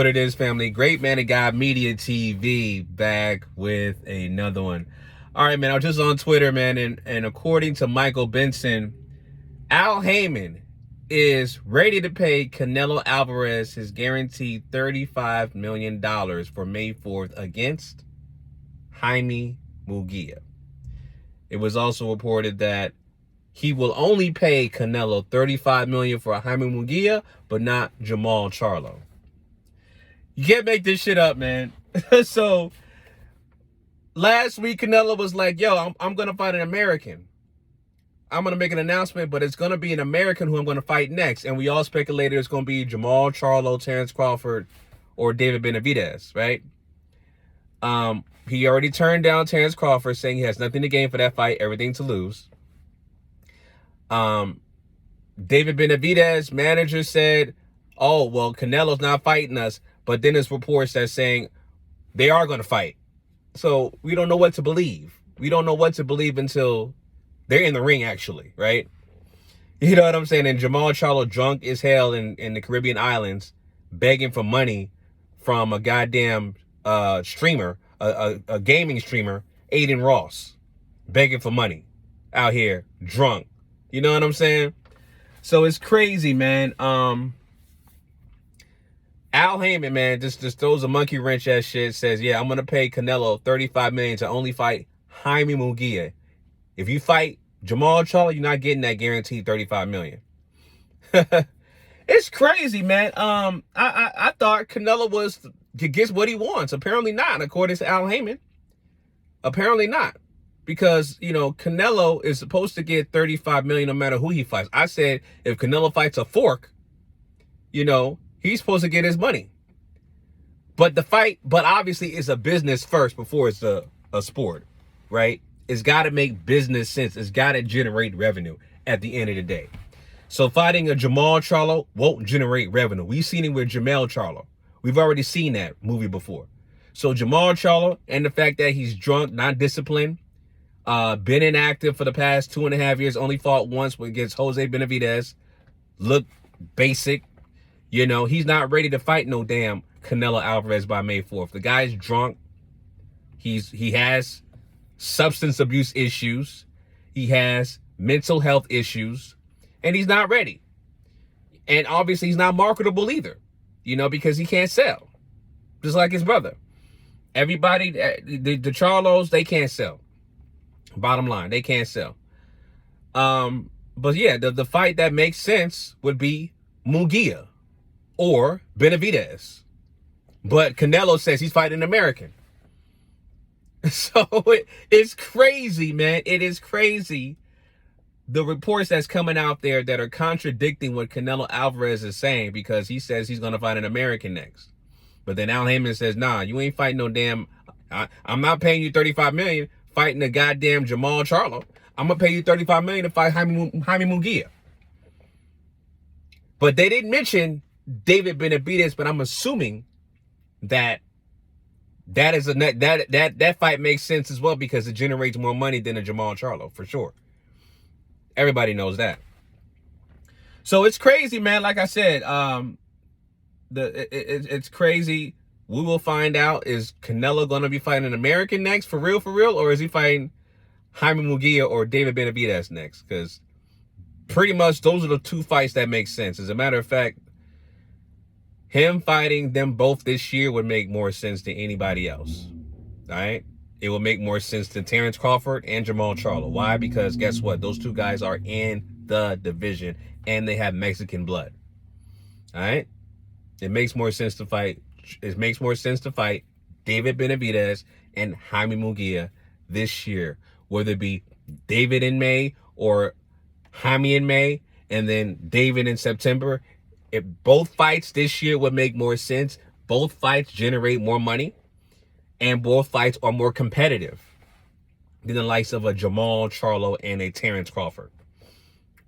What it is, family. Great Man of God Media TV back with another one. All right, man. I was just on Twitter, man, and according to Michael Benson, Al Haymon is ready to pay Canelo Alvarez his guaranteed $35 million for May 4th against Jamie Mungia. It was also reported that he will only pay Canelo $35 million for Jamie Mungia, but not Jamal Charlo. You can't make this shit up, man. So last week, Canelo was like, yo, I'm going to fight an American. I'm going to make an announcement, but it's going to be an American who I'm going to fight next. And we all speculated it's going to be Jamal Charlo, Terrence Crawford, or David Benavidez, right? He already turned down Terrence Crawford, saying he has nothing to gain for that fight, everything to lose. David Benavidez, manager, said, oh, well, Canelo's not fighting us. But then there's reports that saying they are going to fight. So we don't know what to believe. We don't know what to believe until they're in the ring, actually, right? You know what I'm saying? And Jamal Charlo drunk as hell in the Caribbean islands, begging for money from a goddamn streamer, a gaming streamer, Aiden Ross, begging for money out here, drunk. You know what I'm saying? So it's crazy, man. Al Haymon, man, just throws a monkey wrench at shit. Says, yeah, I'm gonna pay Canelo $35 million to only fight Jamie Mungia. If you fight Jamal Charlo, you're not getting that guaranteed $35 million. It's crazy, man. I thought Canelo gets what he wants. Apparently not, according to Al Haymon. Apparently not, because you know Canelo is supposed to get $35 million no matter who he fights. I said if Canelo fights a fork, you know, he's supposed to get his money. But the fight, obviously it's a business first before it's a sport, right? It's got to make business sense. It's got to generate revenue at the end of the day. So fighting a Jamal Charlo won't generate revenue. We've seen it with Jamal Charlo. We've already seen that movie before. So Jamal Charlo, and the fact that he's drunk, not disciplined, been inactive for the past 2.5 years, only fought once against Jose Benavidez, looked basic. You know, he's not ready to fight no damn Canelo Alvarez by May 4th. The guy's drunk. He has substance abuse issues. He has mental health issues. And he's not ready. And obviously he's not marketable either. You know, because he can't sell. Just like his brother. Everybody, the Charlos, they can't sell. Bottom line, they can't sell. But yeah, the fight that makes sense would be Mungia or Benavidez. But Canelo says he's fighting an American. So it's crazy, man. It is crazy. The reports that's coming out there that are contradicting what Canelo Alvarez is saying, because he says he's going to fight an American next. But then Al Haymon says, nah, you ain't fighting no damn, I'm not paying you $35 million fighting the goddamn Jamal Charlo. I'm going to pay you $35 million to fight Jamie Mungia. But they didn't mention David Benavidez, but I'm assuming that is that fight makes sense as well, because it generates more money than a Jamal Charlo, for sure. Everybody knows that. So it's crazy, man. Like I said, it's crazy. We will find out, is Canelo going to be fighting an American next, for real, or is he fighting Jamie Mungia or David Benavidez next? Because pretty much those are the two fights that make sense. As a matter of fact, him fighting them both this year would make more sense than anybody else. All right? It will make more sense than Terrence Crawford and Jamal Charlo. Why? Because guess what? Those two guys are in the division and they have Mexican blood. All right? It makes more sense to fight. It makes more sense to fight David Benavidez and Jamie Mungia this year. Whether it be David in May or Jamie in May and then David in September. If both fights this year would make more sense, both fights generate more money, and both fights are more competitive than the likes of a Jamal Charlo and a Terrence Crawford.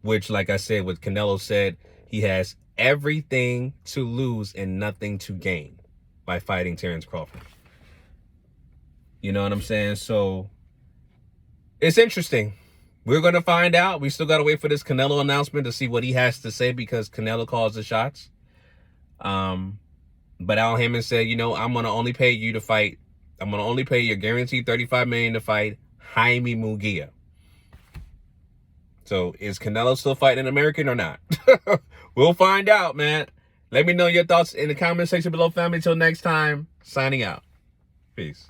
Which, like I said, what Canelo said, he has everything to lose and nothing to gain by fighting Terrence Crawford. You know what I'm saying? So it's interesting. We're going to find out. We still got to wait for this Canelo announcement to see what he has to say, because Canelo calls the shots. But Al Haymon said, you know, I'm going to only pay you to fight. I'm going to only pay you guaranteed $35 million to fight Jamie Mungia. So is Canelo still fighting an American or not? We'll find out, man. Let me know your thoughts in the comment section below, family. Till next time, signing out. Peace.